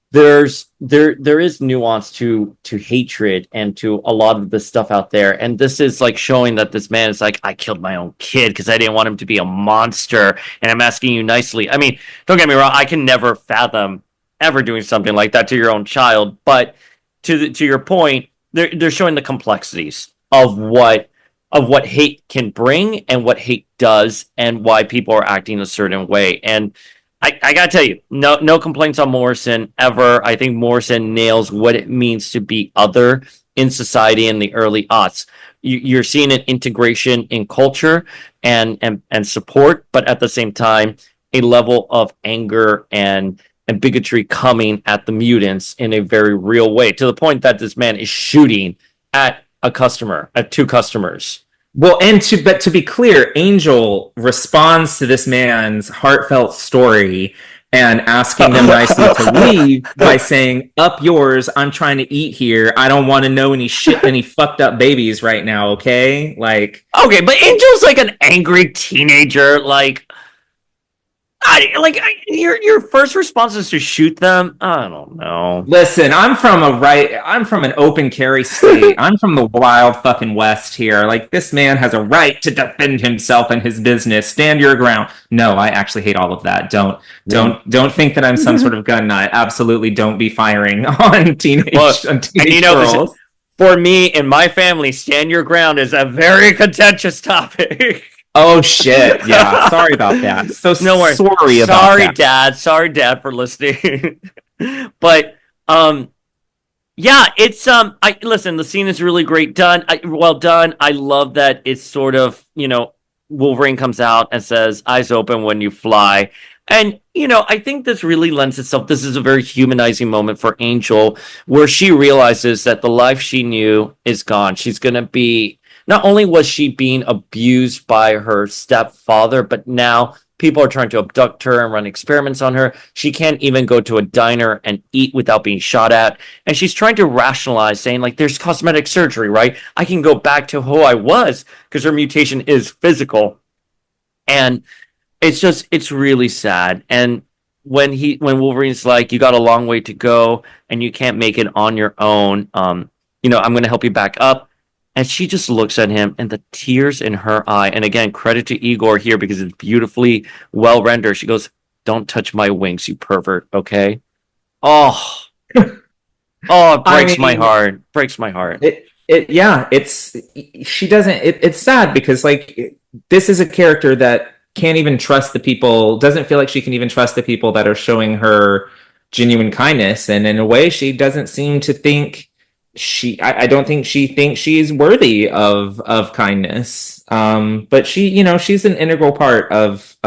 there is nuance to hatred and to a lot of the stuff out there, and this is like showing that this man is like, I killed my own kid because I didn't want him to be a monster, and I'm asking you nicely. I mean, don't get me wrong, I can never fathom ever doing something like that to your own child, but to your point, they're showing the complexities of what hate can bring and what hate does and why people are acting a certain way. And I gotta tell you, no complaints on Morrison ever. I think Morrison nails what it means to be other in society in the early aughts. You're seeing an integration in culture and support, but at the same time, a level of anger and bigotry coming at the mutants in a very real way, to the point that this man is shooting at two customers. Well, but to be clear, Angel responds to this man's heartfelt story and asking them nicely to leave by saying, up yours, I'm trying to eat here. I don't want to know any fucked up babies right now, okay? Like, okay, but Angel's like an angry teenager, your first response is to shoot them. I don't know. Listen, I'm from an open carry state. I'm from the wild fucking West here. Like, this man has a right to defend himself and his business. Stand your ground. No, I actually hate all of that. Don't think that I'm some sort of gun nut. Absolutely, don't be firing on teenage girls. For me and my family, stand your ground is a very contentious topic. Oh shit! Yeah, sorry about that. So no worries. Sorry about that. Sorry, Dad, for listening. But yeah, it's listen. The scene is really great. Well done. I love that it's sort of, you know, Wolverine comes out and says, "Eyes open when you fly." And, you know, I think this really lends itself. This is a very humanizing moment for Angel, where she realizes that the life she knew is gone. She's going to be not only was she being abused by her stepfather, but now people are trying to abduct her and run experiments on her. She can't even go to a diner and eat without being shot at. And she's trying to rationalize, saying, like, there's cosmetic surgery, right? I can go back to who I was because her mutation is physical. And it's really sad. And when Wolverine's like, you got a long way to go and you can't make it on your own, I'm going to help you back up. And she just looks at him and the tears in her eye. And again, credit to Igor here because it's beautifully well rendered. She goes, don't touch my wings, you pervert. Okay. Oh, it breaks my heart. Breaks my heart. She doesn't, it's sad because like, this is a character that can't even trust the people, doesn't feel like she can even trust the people that are showing her genuine kindness. And in a way, she doesn't seem to think I don't think she thinks she's worthy of kindness. But she's an integral part of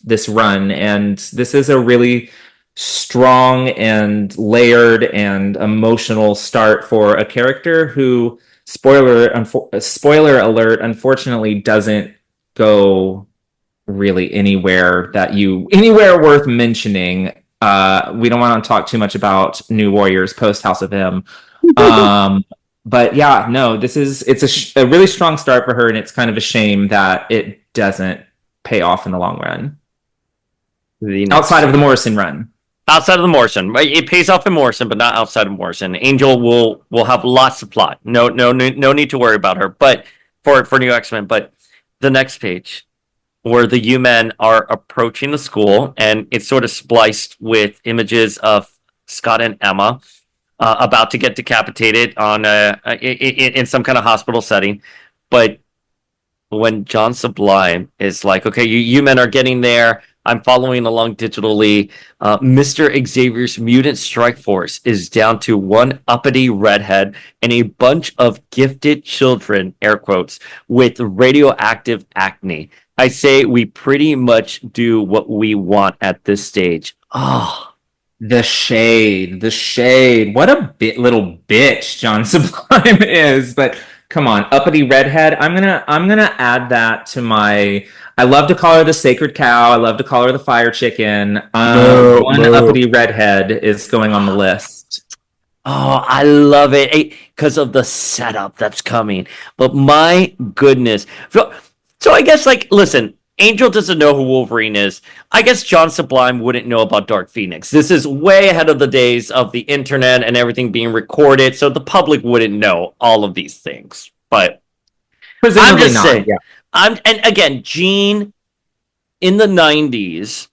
this run. And this is a really strong and layered and emotional start for a character who, spoiler alert, unfortunately doesn't go really anywhere worth mentioning. We don't want to talk too much about New Warriors post House of M. But yeah, no, it's a really strong start for her, and it's kind of a shame that it doesn't pay off in the long run. Outside of the Morrison run. Outside of the Morrison. It pays off in Morrison, but not outside of Morrison. Angel will have lots of plot. No need to worry about her. But for New X-Men. But the next page, where the U-Men are approaching the school, and it's sort of spliced with images of Scott and Emma about to get decapitated on in some kind of hospital setting. But when John Sublime is like, okay, you men are getting there, I'm following along digitally, Mr. Xavier's mutant strike force is down to one uppity redhead and a bunch of gifted children, air quotes, with radioactive acne. I say we pretty much do what we want at this stage. Oh, the shade. What a little bitch John Sublime is. But come on, uppity redhead. I'm gonna add that to my. I love to call her the sacred cow. I love to call her the fire chicken. Uppity redhead is going on the list. Oh, I love it because of the setup that's coming. But my goodness. So I guess, like, listen, Angel doesn't know who Wolverine is. I guess John Sublime wouldn't know about Dark Phoenix. This is way ahead of the days of the internet and everything being recorded, so the public wouldn't know all of these things. But presumably I'm just saying, yeah. And again, Jean in the 90s,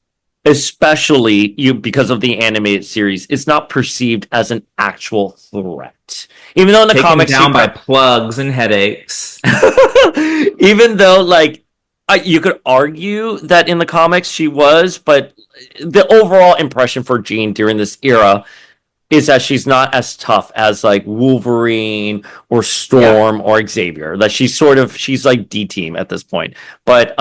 especially because of the animated series, is not perceived as an actual threat. Even though in the comics, down by plugs and headaches. Even though, like, you could argue that in the comics she was, but the overall impression for Jean during this era is that she's not as tough as like Wolverine or Storm or Xavier. That she's like D-Team at this point. But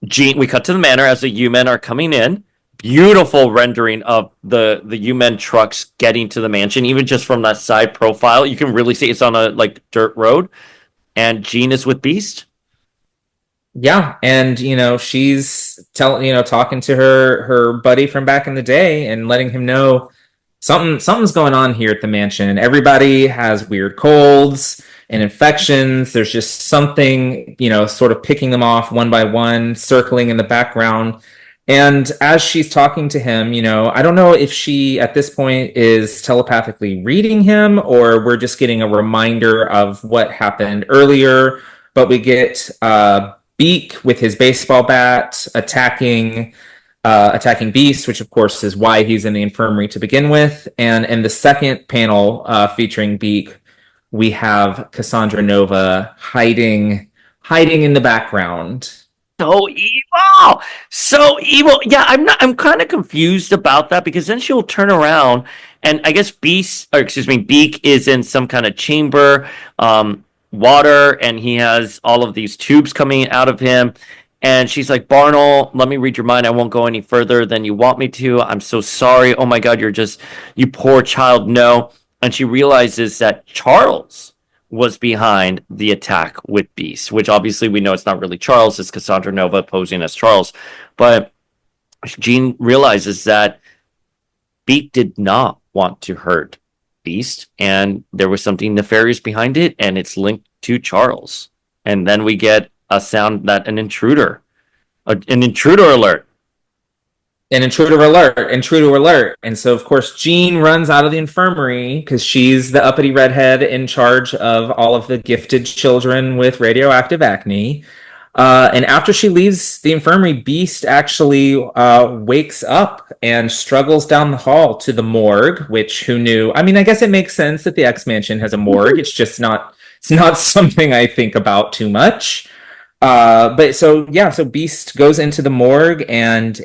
Jean, we cut to the manor as the U-Men are coming in. Beautiful rendering of the U-Men trucks getting to the mansion, even just from that side profile. You can really see it's on a like dirt road. And Jean is with Beast. Yeah, and she's talking to her buddy from back in the day and letting him know something's going on here at the mansion. Everybody has weird colds and infections. There's just something, sort of picking them off one by one, circling in the background. And as she's talking to him, I don't know if she at this point is telepathically reading him or we're just getting a reminder of what happened earlier. But we get Beak with his baseball bat attacking Beast, which of course is why he's in the infirmary to begin with. And in the second panel featuring Beak, we have Cassandra Nova hiding in the background. So evil. Yeah, I'm kind of confused about that because then she'll turn around and I guess Beak is in some kind of chamber, water, and he has all of these tubes coming out of him. And she's like, Barnell, let me read your mind. I won't go any further than you want me to. I'm so sorry. Oh my God, you poor child. No. And she realizes that Charles was behind the attack with Beast, which obviously we know it's not really Charles, it's Cassandra Nova posing as Charles. But Jean realizes that Beat did not want to hurt Beast, and there was something nefarious behind it, and it's linked to Charles. And then we get a sound that an intruder alert. An intruder alert. And so, of course, Jean runs out of the infirmary because she's the uppity redhead in charge of all of the gifted children with radioactive acne. And after she leaves the infirmary, Beast actually wakes up and struggles down the hall to the morgue, which who knew? I mean, I guess it makes sense that the X-Mansion has a morgue. It's just not something I think about too much. But so Beast goes into the morgue and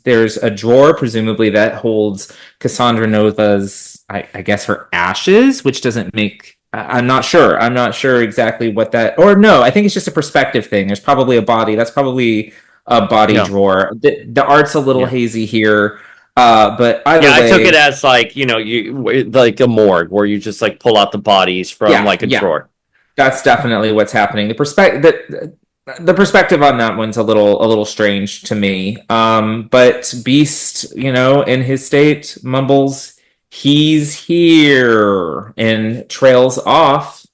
there's a drawer presumably that holds Cassandra Nova's, I guess, her ashes, which doesn't make, I'm not sure exactly what that, or no, I think it's just a perspective thing. There's probably a body. That's probably a body drawer. The art's a little hazy here. But either way, I took it as like, you like a morgue where you just like pull out the bodies from like a drawer. That's definitely what's happening. The perspective on that one's a little strange to me. But Beast, in his state, mumbles, "He's here," and trails off.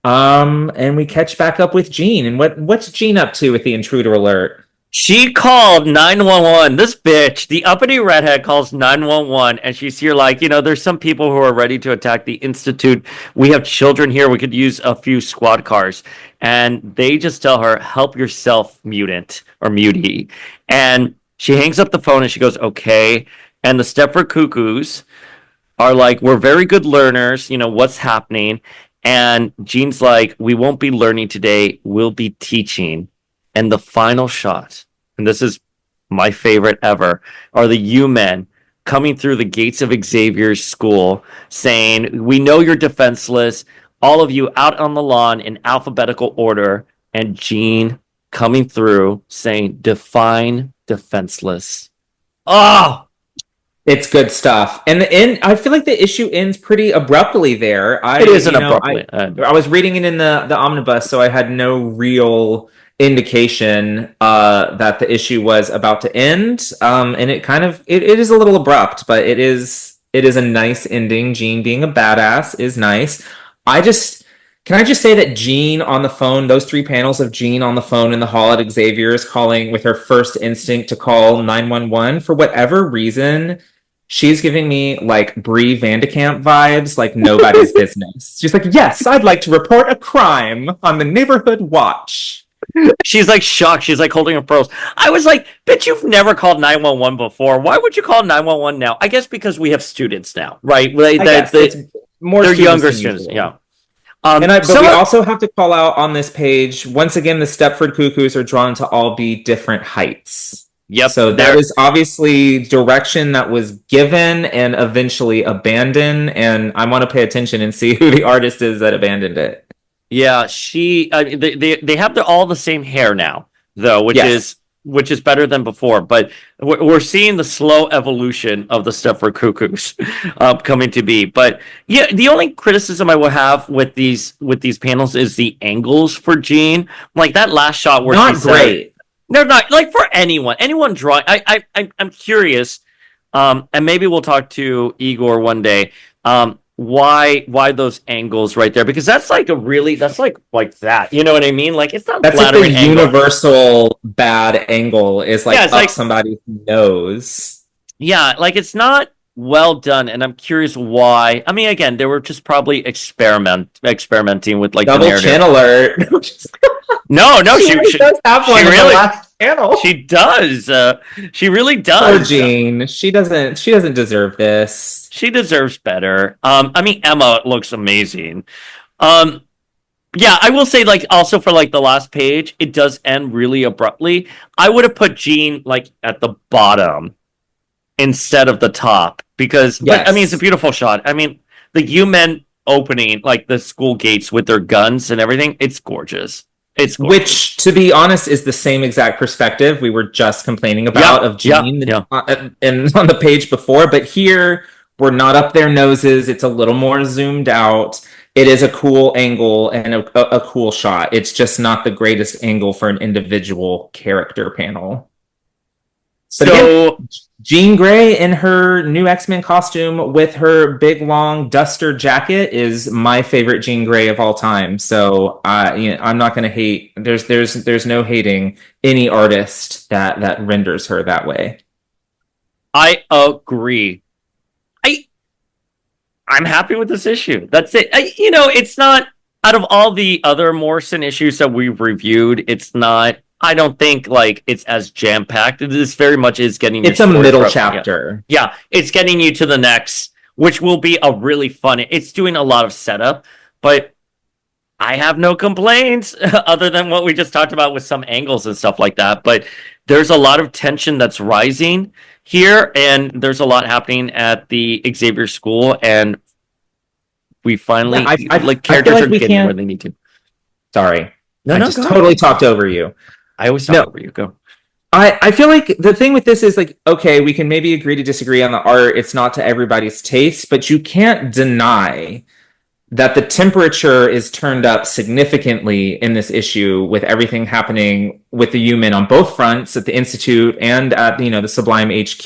And we catch back up with Jean. And what's Jean up to with the intruder alert? She called 911. This bitch, the uppity redhead, calls 911, and she's here like, there's some people who are ready to attack the Institute. We have children here. We could use a few squad cars. And they just tell her, "Help yourself, mutant," or mutie. And she hangs up the phone and she goes, "Okay." And the Stepford Cuckoos are like, "We're very good learners. What's happening?" And Jean's like, "We won't be learning today. We'll be teaching." And the final shot, and this is my favorite ever, are the U-Men coming through the gates of Xavier's school saying, "We know you're defenseless. All of you out on the lawn in alphabetical order." And Jean coming through saying, "Define defenseless." Oh! It's good stuff. And I feel like the issue ends pretty abruptly there. It isn't abruptly. I was reading it in the omnibus, so I had no real indication that the issue was about to end. And it is a little abrupt, but it is a nice ending. Jean being a badass is nice. Can I just say that Jean on the phone, those 3 panels of Jean on the phone in the hall at Xavier's calling with her first instinct to call 911, for whatever reason, she's giving me like Brie Vandekamp vibes, like nobody's business. She's like, "Yes, I'd like to report a crime on the neighborhood watch." She's like shocked. She's like holding her pearls. I was like, "Bitch, you've never called 911 before. Why would you call 911 now?" I guess because we have students now, right? They're younger students. Yeah. But we also have to call out on this page, once again, the Stepford Cuckoos are drawn to all be different heights. Yep. So that is obviously direction that was given and eventually abandoned. And I want to pay attention and see who the artist is that abandoned it. Yeah, they have all the same hair now, though, which is better than before. But we're seeing the slow evolution of the Stepford Cuckoos coming to be. But yeah, the only criticism I will have with these panels is the angles for Jean. Like that last shot where not great. They're not like for anyone drawing. I'm curious, and maybe we'll talk to Igor one day. Why those angles right there? Because that's like like that. You know what I mean? Like it's not. That's like the universal bad angle is like up somebody's nose. Yeah, like it's not well done, and I'm curious why. I mean, again, they were just probably experimenting with like double the narrative. Chin alert. No, she does have one in the last panel. She does. She really does. Poor Jean. She doesn't deserve this. She deserves better. I mean, Emma looks amazing. Yeah, I will say, like, also for like the last page, it does end really abruptly. I would have put Jean like at the bottom instead of the top because, but I mean, it's a beautiful shot. I mean, the U-Men opening like the school gates with their guns and everything. It's gorgeous. Which, to be honest, is the same exact perspective we were just complaining about of Jean and on the page before. But here, we're not up their noses. It's a little more zoomed out. it is a cool angle and a cool shot. It's just not the greatest angle for an individual character panel. But So again, Jean Grey in her new X-Men costume with her big long duster jacket is my favorite Jean Grey of all time. So I'm not going to hate. There's no hating any artist that renders her that way. I agree. I'm happy with this issue. That's it. It's not, out of all the other Morrison issues that we've reviewed, it's not, I don't think like it's as jam-packed. This very much is getting you. It's a middle chapter. Yeah, it's getting you to the next, which will be a really fun. It's doing a lot of setup, but I have no complaints other than what we just talked about with some angles and stuff like that. But there's a lot of tension that's rising here, and there's a lot happening at the Xavier School, and we finally characters are getting where they need to. Sorry, I just totally talked over you. I always talk over you. Go. I feel like the thing with this is like, okay, we can maybe agree to disagree on the art. It's not to everybody's taste, but you can't deny that the temperature is turned up significantly in this issue with everything happening with the human on both fronts at the Institute and at the Sublime HQ.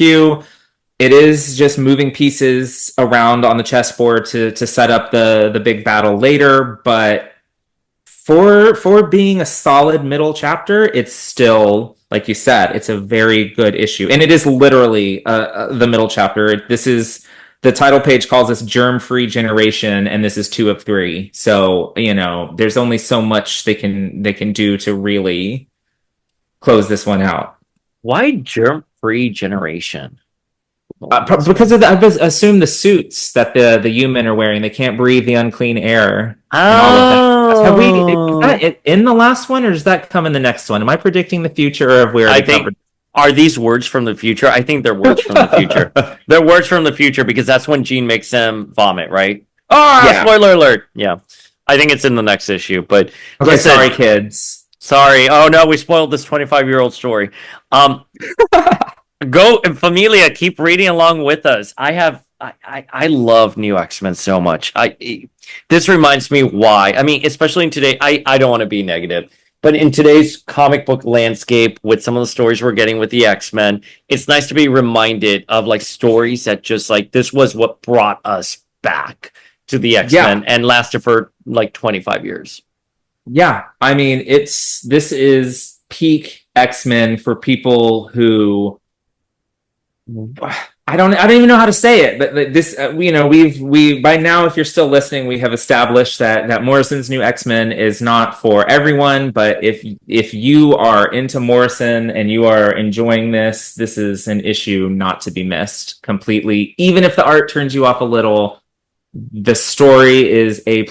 It is just moving pieces around on the chessboard to set up the big battle later, but for being a solid middle chapter, it's still, like you said, it's a very good issue, and it is literally the middle chapter. This is. The title page calls this Germ-Free Generation, and this is 2 of 3. So, there's only so much they can do to really close this one out. Why Germ-Free Generation? Because of I assume the suits that the human are wearing, they can't breathe the unclean air. Oh, is that in the last one, or does that come in the next one? Am I predicting the future, or have we already covered? Are these words from the future? I think they're words from the future. They're words from the future because that's when Jean makes them vomit, right? Oh, yeah. Spoiler alert. Yeah. I think it's in the next issue, but okay, sorry, kids. Sorry. Oh no, we spoiled this 25-year-old story. Go, Familia, keep reading along with us. I love New X-Men so much. This reminds me why. I mean, especially in today, I don't want to be negative. But in today's comic book landscape, with some of the stories we're getting with the X-Men, it's nice to be reminded of like stories that just like this was what brought us back to the X-Men and lasted for like 25 years. Yeah, I mean, this is peak X-Men for people who I don't even know how to say it, but this, we by now, if you're still listening, we have established that Morrison's new X-Men is not for everyone, but if you are into Morrison and you are enjoying this is an issue not to be missed completely. Even if the art turns you off a little, the story is A++.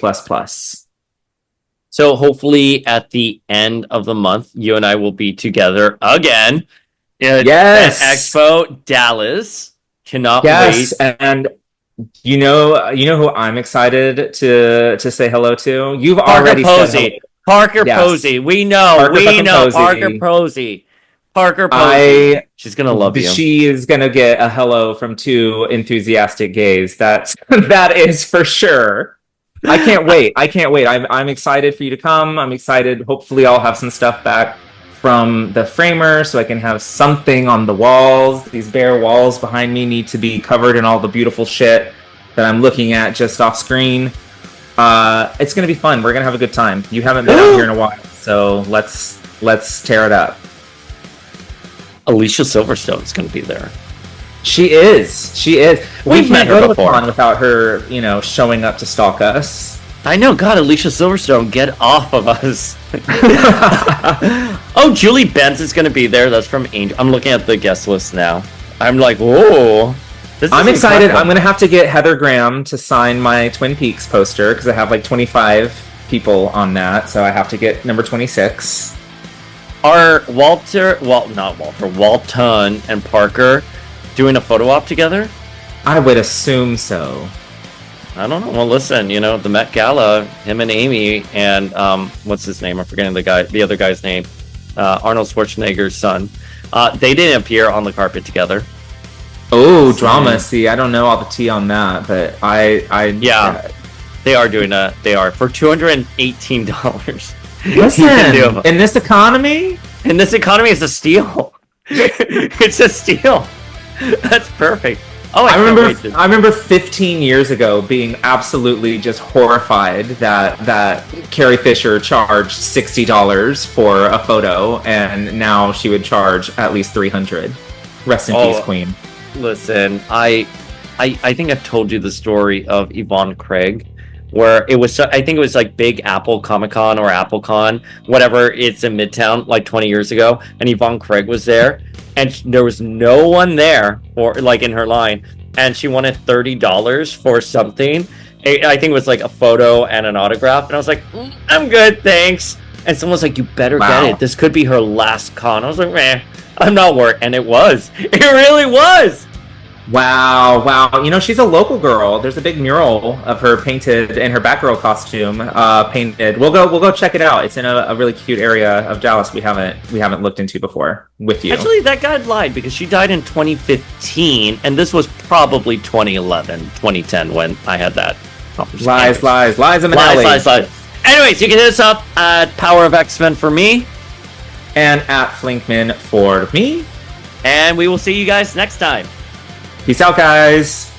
So hopefully at the end of the month, you and I will be together again. Yes. At Expo Dallas. Cannot wait. And you know who I'm excited to say hello to? You've already said hello. Parker Posey. We know. Parker Posey. Parker Posey. She's gonna love you. She is gonna get a hello from 2 enthusiastic gays. That is for sure. I can't wait. I'm excited for you to come. I'm excited. Hopefully I'll have some stuff back from the framer so I can have something on the walls. These bare walls behind me need to be covered in all the beautiful shit that I'm looking at just off screen. It's gonna be fun. We're gonna have a good time. You haven't been out here in a while, so let's tear it up. Alicia Silverstone's gonna be there. She is. We've met her before without her, showing up to stalk us. I know. God, Alicia Silverstone, get off of us. Oh, Julie Benz is going to be there. That's from Angel. I'm looking at the guest list now. I'm like, whoa. I'm excited. I'm going to have to get Heather Graham to sign my Twin Peaks poster because I have like 25 people on that. So I have to get number 26. Are Walton and Parker doing a photo op together? I would assume so. I don't know. Well, listen, the Met Gala, him and Amy and what's his name? I'm forgetting the other guy's name. Arnold Schwarzenegger's son. They didn't appear on the carpet together. Oh, drama. See, I don't know all the tea on that, but They are doing a. They are for $218. Listen, in this economy, it's a steal. It's a steal. That's perfect. Oh, I remember 15 years ago being absolutely just horrified that Carrie Fisher charged $60 for a photo, and now she would charge at least $300. Rest in peace, Queen. Listen, I think I've told you the story of Yvonne Craig, where it was, I think it was like Big Apple Comic Con or AppleCon, whatever. It's in Midtown, like 20 years ago, and Yvonne Craig was there, and there was no one there for like in her line, and she wanted $30 for something. I think it was like a photo and an autograph, and I was like, I'm good, thanks. And someone was like, you better get it. This could be her last con. I was like, man, I'm not worried. And it was. It really was. Wow. You know, she's a local girl. There's a big mural of her painted in her Batgirl costume, painted. We'll go check it out. It's in a really cute area of Dallas we haven't looked into before with you. Actually, that guy lied because she died in 2015, and this was probably 2011, 2010 when I had that conversation. Lies, lies. Anyways, you can hit us up at Power of X-Men for me. And at Flinkman for me. And we will see you guys next time. Peace out, guys.